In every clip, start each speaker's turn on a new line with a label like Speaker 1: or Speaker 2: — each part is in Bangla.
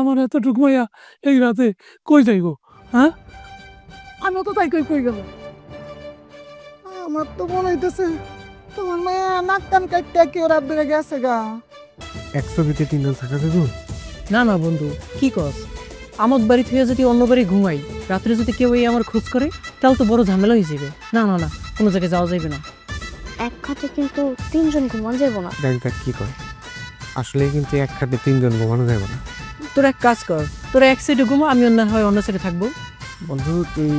Speaker 1: আমার এতটুকু মাইয়া এই রাতে কই যাইব? হ্যাঁ, আমি তো তাই কই গেল।
Speaker 2: আমার তো মনে হইতেছে তোমার মায়া নাক কান কাটতে কেউ রাত ধরে গেছে গা।
Speaker 3: 120 3 থাকা যাবো?
Speaker 4: না না বন্ধু, কি কস? আমার বাড়ি থেকে যদি অন্য বাড়ি ঘুমাই, রাত্রে যদি কেউ এই আমার খোঁজ করে, তাহলে তো বড় ঝামেলা হয়ে যাবে। না না না, কোনো জায়গায় যাওয়া যাবে না।
Speaker 5: এক খাটে কিন্তু 3 জন ঘুমান যাবো না।
Speaker 3: দেখ কি কয়, আসলে কিন্তু এক খাটে 3 জন ঘুমানো যাবে না।
Speaker 4: তোরা এক কাজ কর, তোরা এক সাইডে ঘুমা, আমি অন্য হয় অন্য সাইডে থাকবো।
Speaker 3: বন্ধু তুই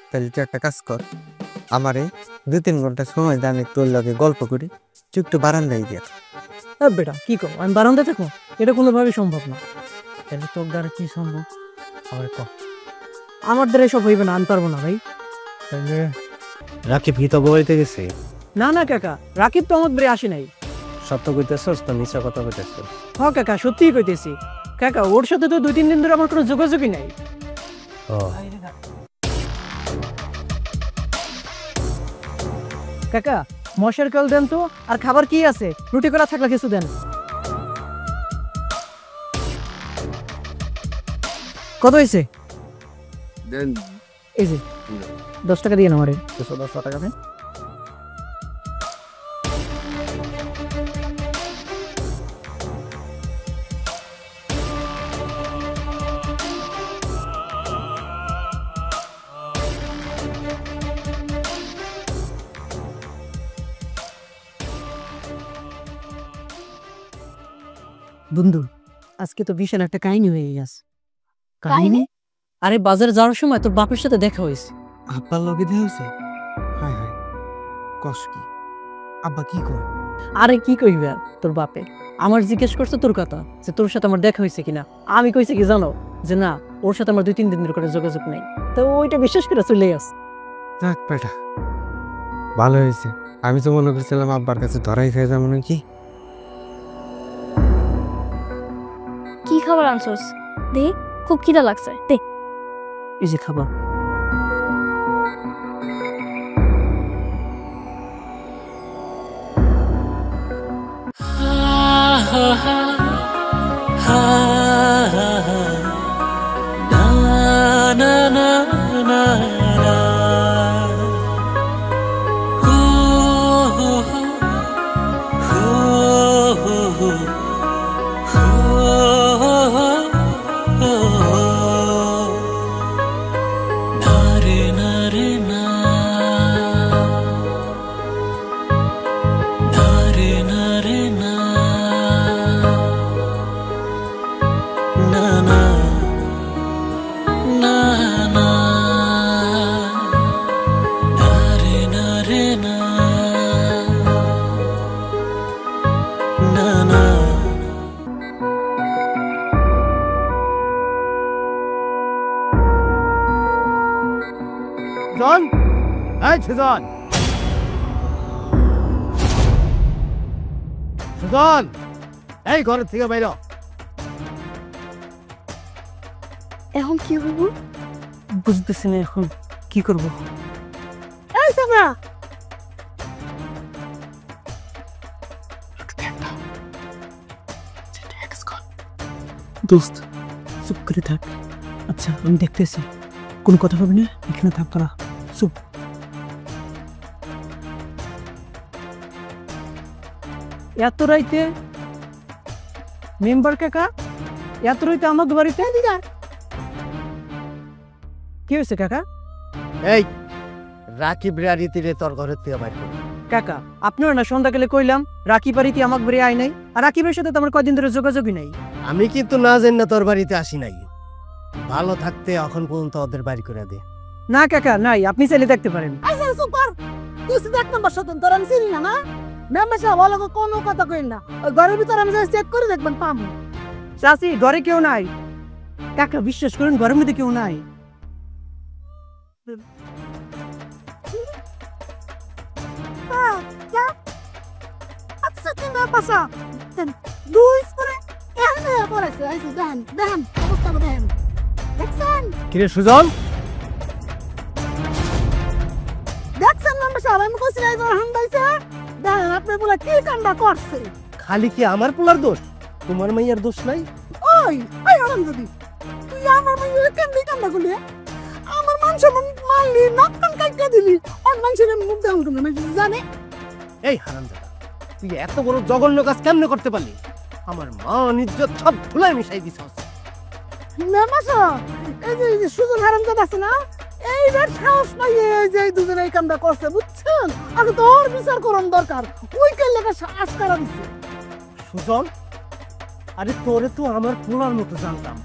Speaker 3: তাহলে তুই একটা কাজ কর, আমারে 2-3 ঘন্টা সময় দে, আমি তোর লগে গল্প করি, তুই একটু বারান্দায় দিয়ে।
Speaker 4: বেটা কি কর, আমি বারান্দায় থাকবো? এটা কোনোভাবেই সম্ভব না। তাহলে তোর দ্বারা কি সম্ভব? আমার দ্বারা সব হইবে না, আমি পারবো না ভাই।
Speaker 3: তাহলে রাকিব কি তো বইতে গেছে?
Speaker 4: না না কাকা, রাকিব তো আমার বাড়ি আসে নাই।
Speaker 3: সত্য কইতেছস তো মিছা কথা কইতেছস?
Speaker 4: হ্যাঁ কাকা, সত্যিই কইতেছি। কাকা ওর সাথে তো 2-3 দিন ধরে আমার কোনো যোগাযোগই নাই। কাকা মশার কল দেন তো, আর খাবার কি আছে? রুটি করা থাকলে কিছু দেন। কত হয়েছে? এই যে 10 টাকা দিয়ে আমারে।
Speaker 3: 10 টাকা দেন।
Speaker 4: বন্ধু আজকে তো বিশাল একটা কাহিনী হয়ে গেছে।
Speaker 5: কাহিনী?
Speaker 4: আরে বাজারে যাওয়ার সময় তোর বাপের সাথে দেখা হয়েছে।
Speaker 3: আব্বার লগে দেখা হইছে? হায় হায়, কস কি? আব্বা কি কয়?
Speaker 4: আরে কি কইবে তোর বাপে? আমার জিজ্ঞেস করছে তোর কথা, যে তোর সাথে আমার দেখা হয়েছে কিনা। আমি কইছি কি জানো, যে না, ওর সাথে আমার 2-3 দিন ধরে করে যোগাযোগ নাই। তো ওইটা বিশ্বাস করে চলে আসে।
Speaker 3: যাক বেটা, ভালো হয়েছে। আমি তো মনে করছিলাম আব্বার কাছে ধরাই খেয়ে যাবো নাকি।
Speaker 5: কি খাবার আনছস? দে, খুব খিদা লাগছে, দে।
Speaker 4: এই যে খাবার।
Speaker 6: সুজন, এই সুজন, সুজন, এই ঘরের থেকে বাইর।
Speaker 5: এখন কি হইব?
Speaker 4: বুঝতেছি না এখন কি করবো।
Speaker 5: এই সামরা,
Speaker 4: দোস্ত চুপ করে থাক। আচ্ছা আমি দেখতেছি, কোন কথা হবে না, এখানে থাক তোরা, চুপ। এত রাইতে মেম্বার কাকা, এত রাইতে আমাদের বাড়িতে কি হয়েছে কাকা?
Speaker 6: এই রাকিব রিয়ারিতে তোর ঘরের থেকে বাইর কর।
Speaker 4: কাকা আপনারা না সন্ধ্যাকালে কইলাম রাকিব বাড়িতে আমাকে বাড়ি আয় নাই, আর রাকিবের সাথে তো আমার কয়দিন ধরে যোগাযোগই নাই।
Speaker 6: আমি কিন্তু না জানি না তোর বাড়িতে আসি নাই। ভালো থাকতে এখন পর্যন্ত ওদের বাড়ি করে দে।
Speaker 4: না কাকা নাই, আপনি চাইলে দেখতে পারেন।
Speaker 2: আচ্ছা সুপার, তুই শুধু 1 নম্বর স্বতন্ত্র, আমি চিনি না। না মেম্বার সাহেব ভালো কোনো কথা কইন না, ওই ঘরের ভিতরে আমি চেক করে দেখবেন পাবো।
Speaker 4: চাচি ঘরে কেউ নাই। কাকা বিশ্বাস করেন, ঘরের মধ্যে কেউ নাই।
Speaker 2: আচ্ছা তুমি পাসা দুই করে এনে পড়াছে, আইছি দেন দেন অবস্থা দেন। দেখছেন
Speaker 6: কিরে সুজন,
Speaker 2: দেখছেন মেম্বার সাহেব, আমি কইছি না এই হান্দাইছে। দেখেন আপনি বলে কি কান্ডা করছে।
Speaker 6: খালি কি আমার পোলার দোষ? তোমার মাইয়ার দোষ নাই?
Speaker 2: ওই ওই আরামজাদি, তুই আমার মাইয়া কেমনি কান্না করলি? আমার মান সম্মান মারলি, নাক কান কাইটা দিলি, আর মানুষের মুখ দেখাম কেমনে মানুষ জানে?
Speaker 6: এই হারামজাদা, তুই এত বড় জঘন্য কাজ কেমনে করতে পারলি? আমার মান ইজ্জত সব ধুলায় মিশাই দিছস।
Speaker 2: মেমাসা, এই যে সুজন হারামজাদা আছে না, এইবার সাহস পাইয়ে এই যে এই দুজনে এই কামটা করছে, বুঝছেন? আগে তো ওর বিচার করন দরকার, ওই কে লেগে শ্বাস করা দিচ্ছে।
Speaker 6: সুজন, আরে তোরে তো আমার পোলার মতো জানতাম,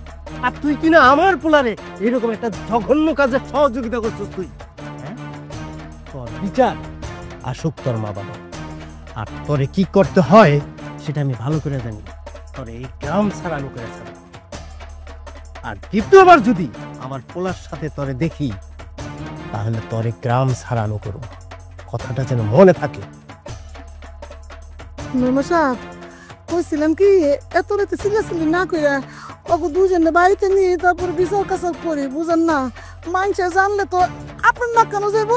Speaker 6: আর তুই কিনা আমার পোলারে এরকম একটা জঘন্য কাজে সহযোগিতা করছিস তুই, হ্যাঁ? তোর বিচার আসুক তোর মা বাবা, আর তোরে কি করতে হয় সেটা আমি ভালো করে জানি। তোরে এই গ্রাম ছাড়ানো করে ছাড়া, আর দ্বিতীয়বার যদি আমার পোলার সাথে তোরে দেখি তাহলে তোরে গ্রাম ছাড়ানো করব, কথাটা যেন মনে থাকে।
Speaker 2: মেমাসা, কইছিলাম কি এত রাতে সিলাসিলি না কইরা ওকে দুজনে বাড়িতে নিয়ে তারপর বিচার কাছার করি, বুঝেন না? মানুষে জানলে তো আপনার না কেন যাইব,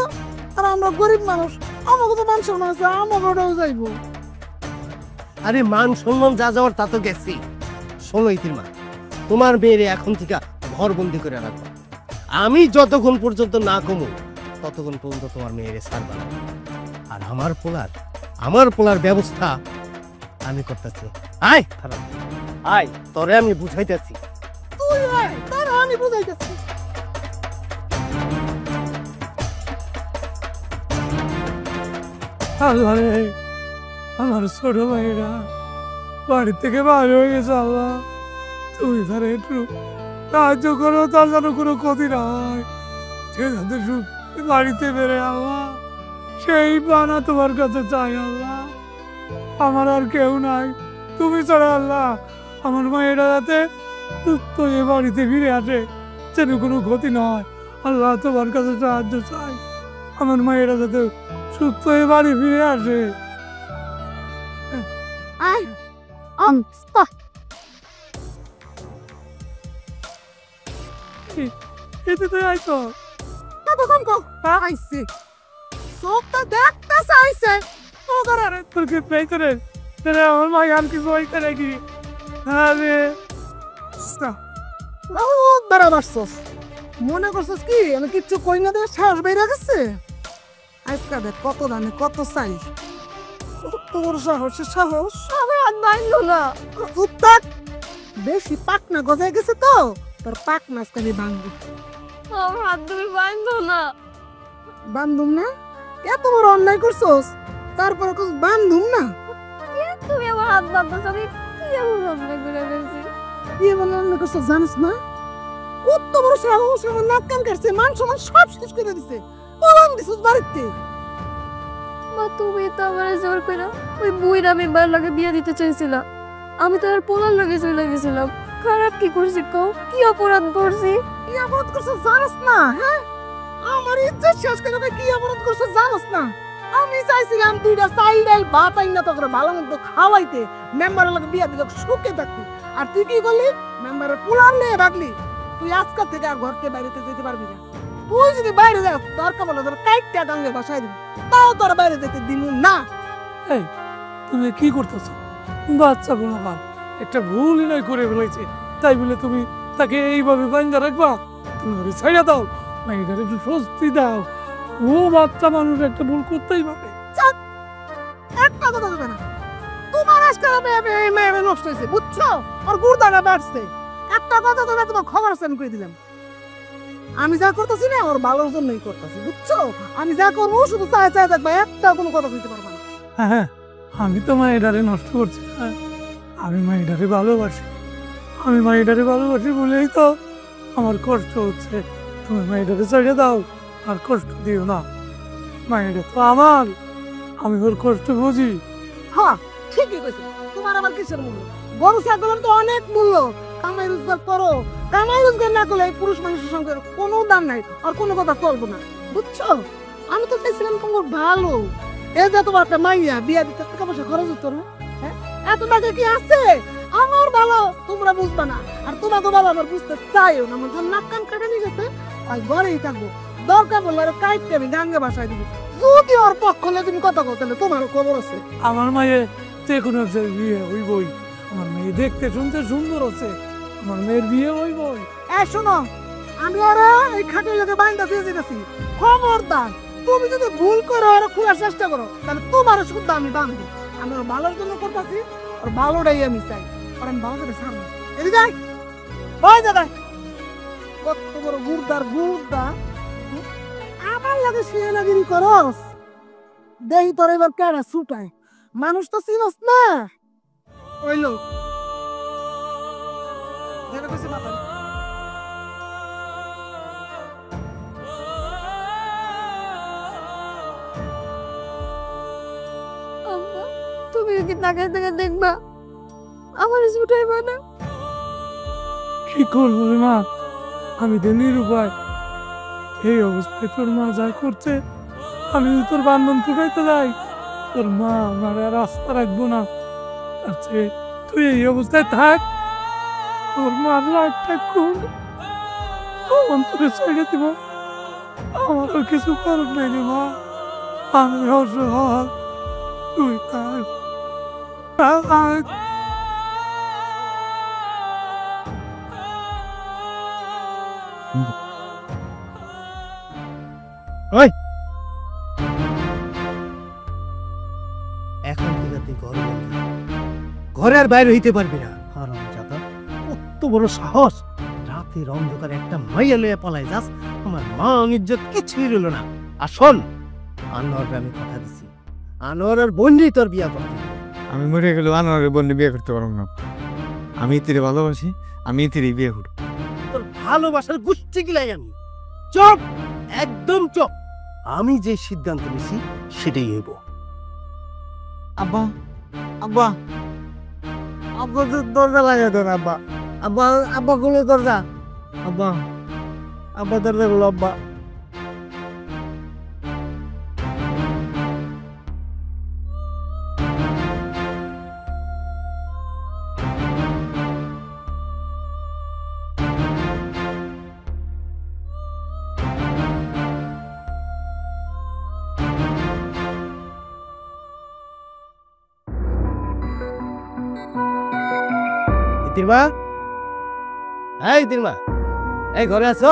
Speaker 2: আর আমরা গরিব মানুষ, আমাকে তো মান সম্মান আছে, আমাকেও যাইব।
Speaker 6: আরে মান সম্মান যা যাওয়ার তা তো গেছি। শোনো ইতিমা, তোমার মেয়েরে এখন থেকে ঘরবন্দি করে রাখবো। আমি যতক্ষণ পর্যন্ত না কমু ততক্ষণ পর্যন্ত তোমার মেয়েরে ছাড়বা না। আর আমার পোলার ব্যবস্থা আমি করতেছি। আয় খারাপ, আয় তোরে আমি বুঝাইতেছি।
Speaker 2: তুই আয়, তারা আমি বুঝাইতেছি।
Speaker 1: আল্লাহ রে, আমার ছোট ভাইরা বাড়ি থেকে বার হয়ে গেছে। আল্লাহ, তুমি তারা একটু সাহায্য করো, তার যেন কোনো ক্ষতি না হয়, সে যাতে সুখ বাড়িতে বেড়ে। আল্লাহ, সেই বানা তোমার কাছে চাই। আল্লাহ, আমার আর কেউ নাই, তুমি ছাড়া। আল্লাহ, আমার মায়েরা যাতে সুস্থ হয়ে বাড়িতে ফিরে আসে, যেন কোনো ক্ষতি না হয়। আল্লাহ, তোমার কাছে সাহায্য চাই, আমার মায়েরা যাতে সুস্থ হয়ে বাড়ি ফিরে আসে।
Speaker 2: আয়
Speaker 1: এতে তো আইতো
Speaker 2: কতক্ষণ কো আইছে, সবটা দেখতে চাইছে। ও
Speaker 1: আরে তোর কি প্লে করে তেরে আমার মা গান কি বই করে কি? আরে
Speaker 2: বাড়াবাড়ছস, মনে করছস কি আমি কিচ্ছু কই না দেবে সাহস বেড়ে গেছে? আজকা দেখ কত দানে কত চাই, কত বড় সাহস।
Speaker 5: আমি আর বাইলো না।
Speaker 2: চুপ থাক, বেশি পাকনা গজায় গেছে তো, তোর পাক মাঝখানে বান্ধব।
Speaker 5: আমার হাত তুমি বাইন্ধো না।
Speaker 2: বান্ধব না? এত বড় অন্যায় করছস, তারপরে কোস বান্ধব না?
Speaker 5: তুমি আমার হাত বাঁধছো, আমি কি এমন অন্যায় করে ফেলছি?
Speaker 2: কি এমন অন্যায় করছস জানিস না? কত বড় সাহস, আমার নাক কান কাটছে, মান সম্মান সব শেষ করে দিছে, পলান দিছস বাড়িতে।
Speaker 5: মা, তুমি তো আমার জোর করে ওই বুইরা মেম্বার লাগে বিয়ে দিতে চাইছিলা। আমি তো আর পোলার লাগে চলে গেছিলাম। খারাপ কি করছি কও? কি অপরাধ করছি?
Speaker 2: কি অপরাধ করছস জানিস না? হ্যাঁ, আমার ইজ্জত শেষ করে তুই কি অপরাধ করছস জানিস না? আমি চাইছিলাম দুইটা চাল ডাল ভাত আইনা তোকে ভালো মন্দ খাওয়াইতে, মেম্বারের লাগে বিয়া দিলে সুখে থাকবি। আর তুই কি করলি? মেম্বারের পোলার নিয়ে ভাগলি। তুই আজকাল থেকে আর ঘরকে বাইরেতে যেতে পারবি না। তুই যদি বাইরে যাস, দরকার বলে তোর কাইটটা ডাঙ্গে বসাই দিবি, তাও তোর বাইরে যেতে দিব না।
Speaker 1: এই তুমি কি করতেছো? বাচ্চা কোনো বাপ একটা ভুলই নয় করে ফেলেছে, তাই বলে তুমি তাকে এইভাবে বান্ধা রাখবা? তুমি ওরে ছাইড়া দাও, মেয়েটার একটু স্বস্তি দাও। ও বাচ্চা মানুষ একটা ভুল করতেই পারে।
Speaker 2: একটা কথা দেবে না, তোমার আজকাল মেয়ে নষ্ট হয়েছে, বুঝছো? ওর গুড়দানা বাড়ছে। একটা কথা দেবে, তোমার খবর আছে আমি করে দিলাম। আমি যা করতেছি না ওর ভালোর জন্যই করতেছি, বুঝছো? আমি যা করবো শুধু চায় চায় দেখবা, একটা কোনো কথা বলতে পারবো না।
Speaker 1: হ্যাঁ, আমি তো মায়েরারে নষ্ট করছি না, আমি মায়েরারে ভালোবাসি। আমি মায়েরারে ভালোবাসি বলেই তো আমার কষ্ট হচ্ছে। তুমি মায়েরারে ছেড়ে দাও, আর কষ্ট দিও না। মায়েরা তো আমার, আমি ওর কষ্ট বুঝি।
Speaker 2: হ্যাঁ, ঠিকই কইছো। তোমার আবার কিসের মূল্য? গরু ছাগলের তো অনেক মূল্য। কামাই রোজগার করো, কামাই রোজগার না করলে এই পুরুষ মানুষের সঙ্গে কোনো দাম নাই, আর কোনো কথা চলবো না, বুঝছো? আমি তো চাইছিলাম তোমার ভালো। এ যে তোমার একটা মাইয়া বিয়া দিতে টাকা পয়সা খরচ হতো না, হ্যাঁ? এত টাকা কি আছে? আমার ভালো তোমরা বুঝবা না, আর তোমাকে ভালো আমার বুঝতে চাইও না। আমার নাক কান কাটা নিয়ে গেছে, ওই ঘরেই থাকবো। দরকার বললে আর কাইটকে আমি গাঙ্গে বাসায় দিব। যদি ওর পক্ষ হলে তুমি কথা বলতে, তোমারও খবর আছে।
Speaker 1: আমার মায়ে যে কোনো বিয়ে ওই বই আমার মেয়ে দেখতে শুনতে সুন্দর আছে, আমার মেয়ের বিয়ে হইবই।
Speaker 2: শোনো, আমি ওরা এই খাটের লোকে বাইন্দা দিয়ে যেতেছি। খবরদার তুমি যদি ভুল করো ওরা খোলার চেষ্টা করো, তাহলে তোমারও শুদ্ধ আমি বাঁধবো। আমি ওর ভালোর জন্য করতেছি, ওর ভালোটাই আমি চাই। ওর আমি ভালো করে ছাড়বো। এদিকে যাই, ওই জায়গায় কত বড় গুরদার গুরদা, আমার লাগে সে লাগিনি করস। দেহি তোর এবার কেডা ছুটায়, মানুষ তো চিনস না। ওই লোক যেটা কইছে মাথা
Speaker 5: আম্মা তুমি কি তাকায় তাকায় দেখবা, আমার ছুটাইবা না?
Speaker 1: কি করবো রে মা, আমি তো নিরুপায়। এই অবস্থায় তোর মা যা করছে, আমি যদি তোর বান্ধন ফুটাইতে যাই, তোর মা আমার আর রাস্তা রাখবো না। আচ্ছা তুই এই অবস্থায় থাক, তোর মার লাইফটা কোন অন্তরে ছেড়ে দিব। আমারও কিছু করার নাই রে মা, আমি অসহায়, তুই থাক।
Speaker 6: ওই এখন থেকে তুই ঘরে বন্দি। ঘরে আর বাইরে হইতে পারবি না। হারামজাদা, কত বড় সাহস! রাতের অন্ধকারে একটা মাইয়া লইয়া পালাই যাস, আমার মা ইজ্জত কিছুই রইল না। আর শোন, আনোয়ারকে আমি কথা দিছি, আনোয়ারের বোনই তোর বিয়া করবি।
Speaker 3: আমি মরে গেলেও আনোয়ারের বোন বিয়ে করতে পারবো না। আমি ইতিরে ভালোবাসি, আমি ইতিরে বিয়ে করব।
Speaker 6: তোর ভালোবাসার গুষ্টি গিলাই আমি। চুপ, একদম চুপ। আমি যে সিদ্ধান্ত নিছি সেটাই হইব।
Speaker 3: আব্বা, আব্বা, আব্বা তো দরজা লাগিয়ে দেন। আব্বা, আব্বা, আব্বা খুলে দরজা। আব্বা, আব্বা দরজা খুলো। আব্বা,
Speaker 6: ইতিরমা, এই ইতিরমা, এই ঘরে আছো?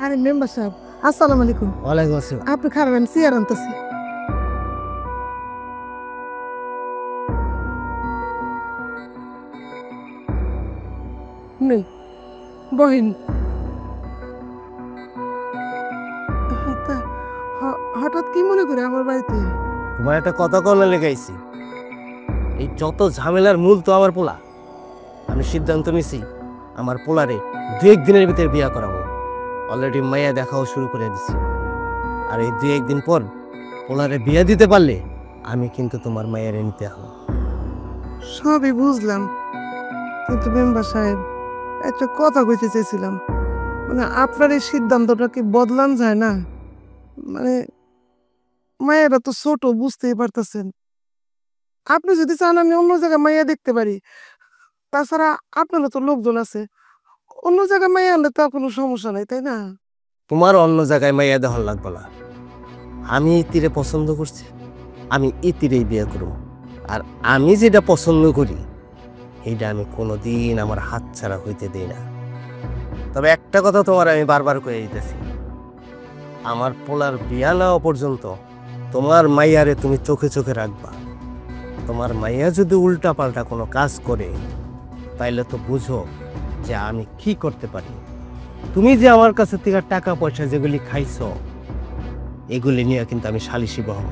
Speaker 2: আরে মেম্বার সাহেব, আসসালামু আলাইকুম।
Speaker 6: ওয়ালাইকুম আসসালাম।
Speaker 2: আপনি খাবেন, আমি চেয়ার আনতেছি। নেই বহিন, হঠাৎ কি মনে করে আমার বাড়িতে?
Speaker 6: তোমার একটা কথা কলে লেগাইছি। এই যত ঝামেলার মূল তো আমার পোলা। আমি সিদ্ধান্ত নিছি আমার পোলারে 2-1 দিনের ভিতরে বিয়া করাবো। অলরেডি মাইয়া দেখাও শুরু করে দিছি। আর এই 2-1 দিন পর পোলারে বিয়া দিতে পারলে আমি কিন্তু তোমার মাইয়ারে নিতে হবো।
Speaker 2: সবই বুঝলাম, কিন্তু মেম্বার সাহেব একটা কথা কইতে চাইছিলাম। মানে আপনার এই সিদ্ধান্তটা কি বদলান যায় না? মানে মায়েরা তো ছোট, বুঝতেই পারতেছেন। আপনি যদি চান আমি অন্য জায়গায় মাইয়া দেখতে পারি। তাছাড়া আপনারও তো লোকজন আছে, অন্য জায়গায় মাইয়া আনলে তো কোনো সমস্যা নাই, তাই না?
Speaker 6: তোমার অন্য জায়গায় মাইয়া দেওয়ার লাগবে না। আমি ইতিরে পছন্দ করছি, আমি ইতিরেই বিয়ে করব। আর আমি যেটা পছন্দ করি এইটা আমি কোনোদিন আমার হাত ছাড়া হইতে দিই না। তবে একটা কথা তোমার আমি বারবার কয়ে দিতেছি, আমার পোলার বিয়া না হওয়া পর্যন্ত তোমার মাইয়ারে তুমি চোখে চোখে রাখবা। তোমার মাইয়া যদি উল্টা পাল্টা কোনো কাজ করে তাইলে তো বুঝো যে আমি কি করতে পারি। তুমি যে আমার কাছে থেকে টাকা পয়সা যেগুলি খাইছো এগুলি নিয়ে কিন্তু আমি সালিশি বহব।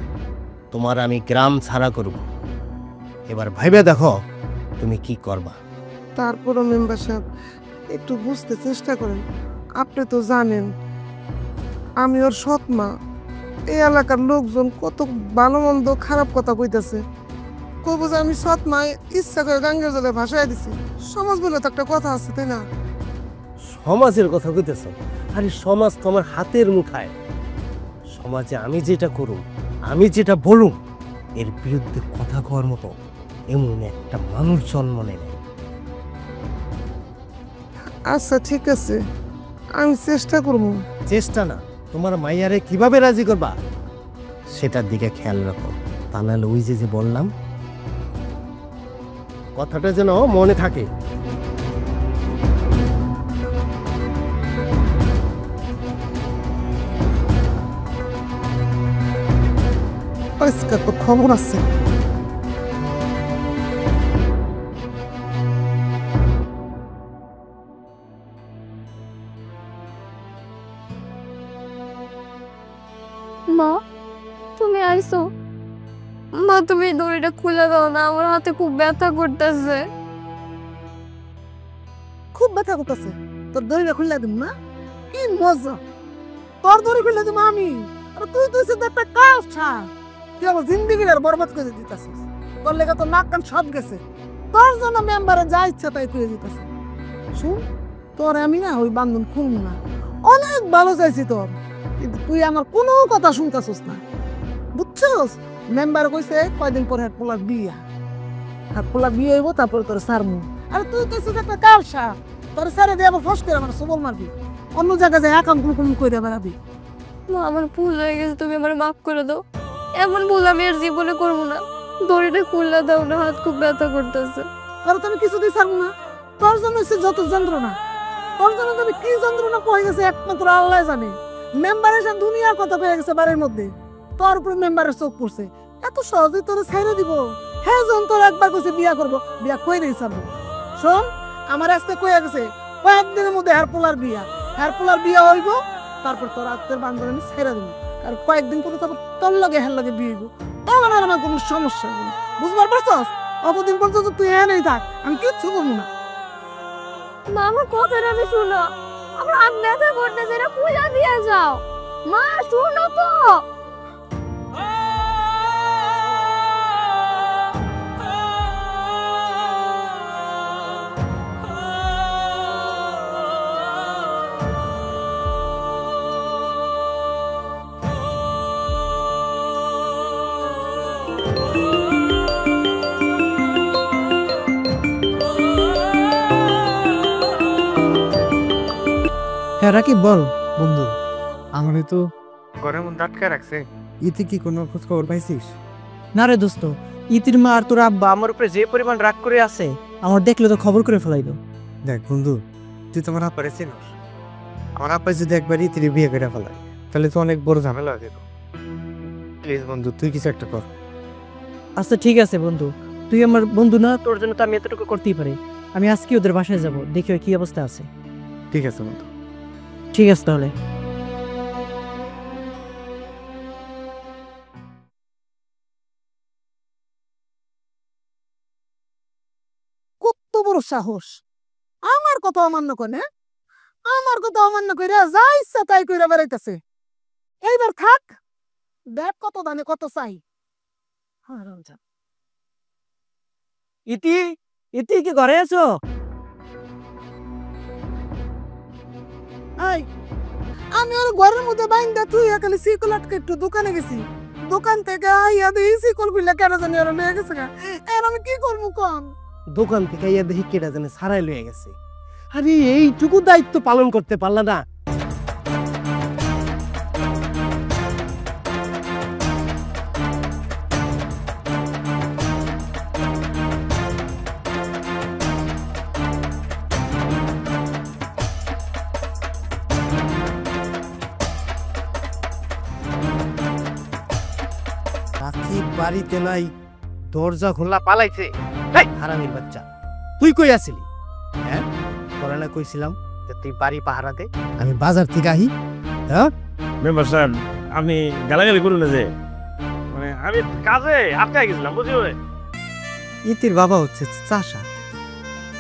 Speaker 6: তোমার আমি গ্রাম ছাড়া করব। এবার ভাইবে দেখো তুমি কি করবা।
Speaker 2: তারপরও মেম্বার সাহেব একটু বুঝতে চেষ্টা করেন। আপনি তো জানেন আমি ওর সৎ মা। এই এলাকার লোকজন কত ভালো মন্দ খারাপ কথা কইতাছে। কইব যে আমি সৎ মা ইচ্ছা করে গাঙ্গের জলে ভাসায় দিছি। সমাজ বলে তো একটা কথা আছে, তাই না?
Speaker 6: সমাজের কথা কইতেছ? আরে সমাজ তোমার হাতের মুঠায়। সমাজে আমি যেটা করুম, আমি যেটা বলুম, এর বিরুদ্ধে কথা কওয়ার মতো এমন একটা মানুষ জন্ম নেয়।
Speaker 2: আচ্ছা ঠিক আছে, আমি চেষ্টা করব।
Speaker 6: চেষ্টা না, তোমার মাইয়ারে কিভাবে রাজি করবা সেটার দিকে খেয়াল রাখো। তা নাহলে ওই যে বললাম কথাটা যেন মনে থাকে।
Speaker 2: আজকে তো খবর আছে।
Speaker 5: মা তুমি আইছো? মা তুমি দড়িটা খুলে দাও না, আমার হাতে খুব ব্যথা করতেছে।
Speaker 2: খুব ব্যথা করতেছে? তোর দড়িটা খুলে দিব না? কি মজা! তোর দড়ি খুলে দিব আমি? আর তুই তুই শুধু একটা কাজ ছাড়, তুই আমার জিন্দিগির আর বরবাদ করে দিতেছিস। তোর লেগে তো নাক কান সব গেছে। তোর জন্য মেম্বারে যা ইচ্ছা তাই করে দিতেছে। শুন, তোর আমি না ওই বান্ধন খুলব না। অনেক ভালো চাইছি তোর, কিন্তু তুই আমার কোনো কথা শুনতেছিস না, বুঝছস? মেম্বার কইছে কয়দিন পরে হাত পোলার বিয়া, হাত পোলার বিয়ে হইব, তারপরে তোর সারমু। আর তুই তো শুধু একটা কালসা, তোর সারে দিয়ে আবার ফস করে আমার সবল মারবি, অন্য জায়গায় যায় একাম কুম করে বেড়াবি।
Speaker 5: মা আমার ভুল হয়ে গেছে, তুমি আমার মাফ করে দাও। এমন ভুল আমি আর জীবনে করবো না। দড়িটা খুলে দাও না, হাত খুব ব্যথা করতেছে।
Speaker 2: তোর তো আমি কিছুতেই ছাড়বো না। তোর জন্য হচ্ছে যত যন্ত্রণা, তোর জন্য তুমি কি যন্ত্রণা পড়ে গেছে একমাত্র আল্লাহ জানে। মেম্বার এসে দুনিয়ার কথা পেয়ে গেছে বাড়ির মধ্যে, তোর উপরে মেম্বারের চোখ পড়ছে। এত সহজে তোর ছেড়ে দিব? হ্যাঁ, যখন তোর একবার কইছে বিয়া করবো, বিয়া কই রেই ছাড়বো। শোন, আমার আজকে কয়ে গেছে কয়েকদিনের মধ্যে হেয়ারপোলার বিয়া হইব, তারপর তোর আত্মের বান্ধব আমি ছেড়ে দিব। আর কয়েকদিন পরে তারপর তোর লগে হের লগে বিয়ে হইব, তখন আর আমার কোনো সমস্যা নেই। বুঝবার পারছস? অতদিন পর্যন্ত তুই এনেই থাক, আমি কিচ্ছু করবো না।
Speaker 5: মা আমার কথাটা আমি শোনো, আমার হাত ব্যথা করতেছে, এটা খুলে দিয়ে যাও। মা শোনো তো।
Speaker 3: হ্যাঁ রাকিব বল।
Speaker 1: বন্ধু,
Speaker 3: আমারে তো
Speaker 1: ঘরের মধ্যে আটকে রাখছে।
Speaker 3: ইতি কি কোনো খোঁজ খবর পাইছিস?
Speaker 4: না রে দোস্ত, ইতির মা আর তোর আব্বা আমার উপরে যে পরিমাণ রাগ করে আছে, আমার দেখলে তো খবর করে ফেলাইলো।
Speaker 3: দেখ বন্ধু, তুই তোমার আব্বারে চিনোস। আমার আব্বা যদি একবার ইতির বিয়ে করে ফেলায় তাহলে তো অনেক বড় ঝামেলা হয়ে যেত। প্লিজ বন্ধু, তুই কিছু একটা কর।
Speaker 4: আচ্ছা ঠিক আছে বন্ধু, তুই আমার বন্ধু না, তোর জন্য তো আমি এতটুকু করতেই পারি। আমি আজকে ওদের বাসায় যাব, দেখি ওই কি অবস্থা আছে।
Speaker 3: ঠিক আছে বন্ধু।
Speaker 4: ঠিক আছে তাহলে।
Speaker 2: কত বড় সাহস! আমার কথা অমান্য করে, আমার কথা অমান্য করে যা ইচ্ছা তাই করে বেড়াইতেছে। এইবার থাক, দেখ কত দানে কত চাই।
Speaker 4: ইতি, ইতি কি ঘরে আছো?
Speaker 2: এই, আমি ওর ঘরের মধ্যে বাইন্দা তুই এখানে সিকল আটকে একটু দোকানে গেছি, দোকান থেকে আইয়া দেখি সিকল খুললে কেন জানি ওরা নিয়ে গেছে গা। এর আমি কি করবো কম?
Speaker 6: দোকান থেকে ইয়া দেখি কেটা জানে সারাই লয়ে গেছে। আরে এইটুকু দায়িত্ব পালন করতে পারলা না? রাকিব বাড়িতে নাই, দরজা খোলা পালাইছে। এই হারামির বাচ্চা, তুই কই আসিলি? হ্যাঁ, তোরা না কইছিলাম যে তুই বাড়ি পাহারা দে, আমি বাজার থেকে আহি। হ্যাঁ
Speaker 1: মেম্বার সাহেব, আমি গালাগালি করুন না যে, মানে আমি কাজে আটকে গেছিলাম, বুঝলি?
Speaker 3: ইতির বাবা হচ্ছে চাষা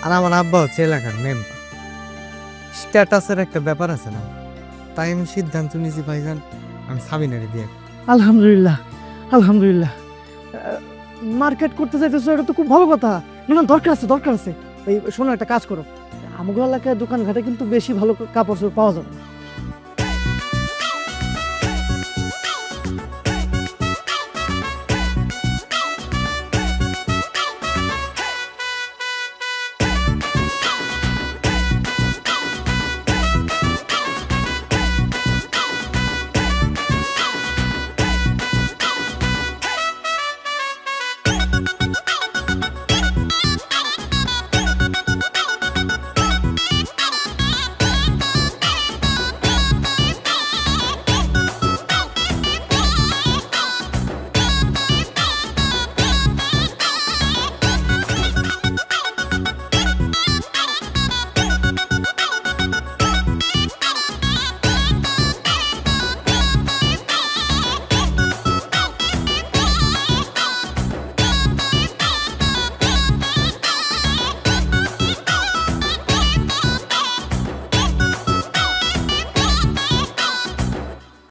Speaker 3: আর আমার আব্বা হচ্ছে এলাকার মেম্বার। স্ট্যাটাসের একটা ব্যাপার আছে না, তাই আমি সিদ্ধান্ত নিয়েছি ভাইজান, আমি সাবিনারে দিয়ে।
Speaker 2: আলহামদুলিল্লাহ, আলহামদুলিল্লাহ। মার্কেট করতে চাইতেছো, এটা তো খুব ভালো কথা। না, দরকার আছে, দরকার আছে। এই শোনো, একটা কাজ করো, আমাদের এলাকায় দোকান ঘাটে কিন্তু বেশি ভালো কাপড় চোপড় পাওয়া যাবে না।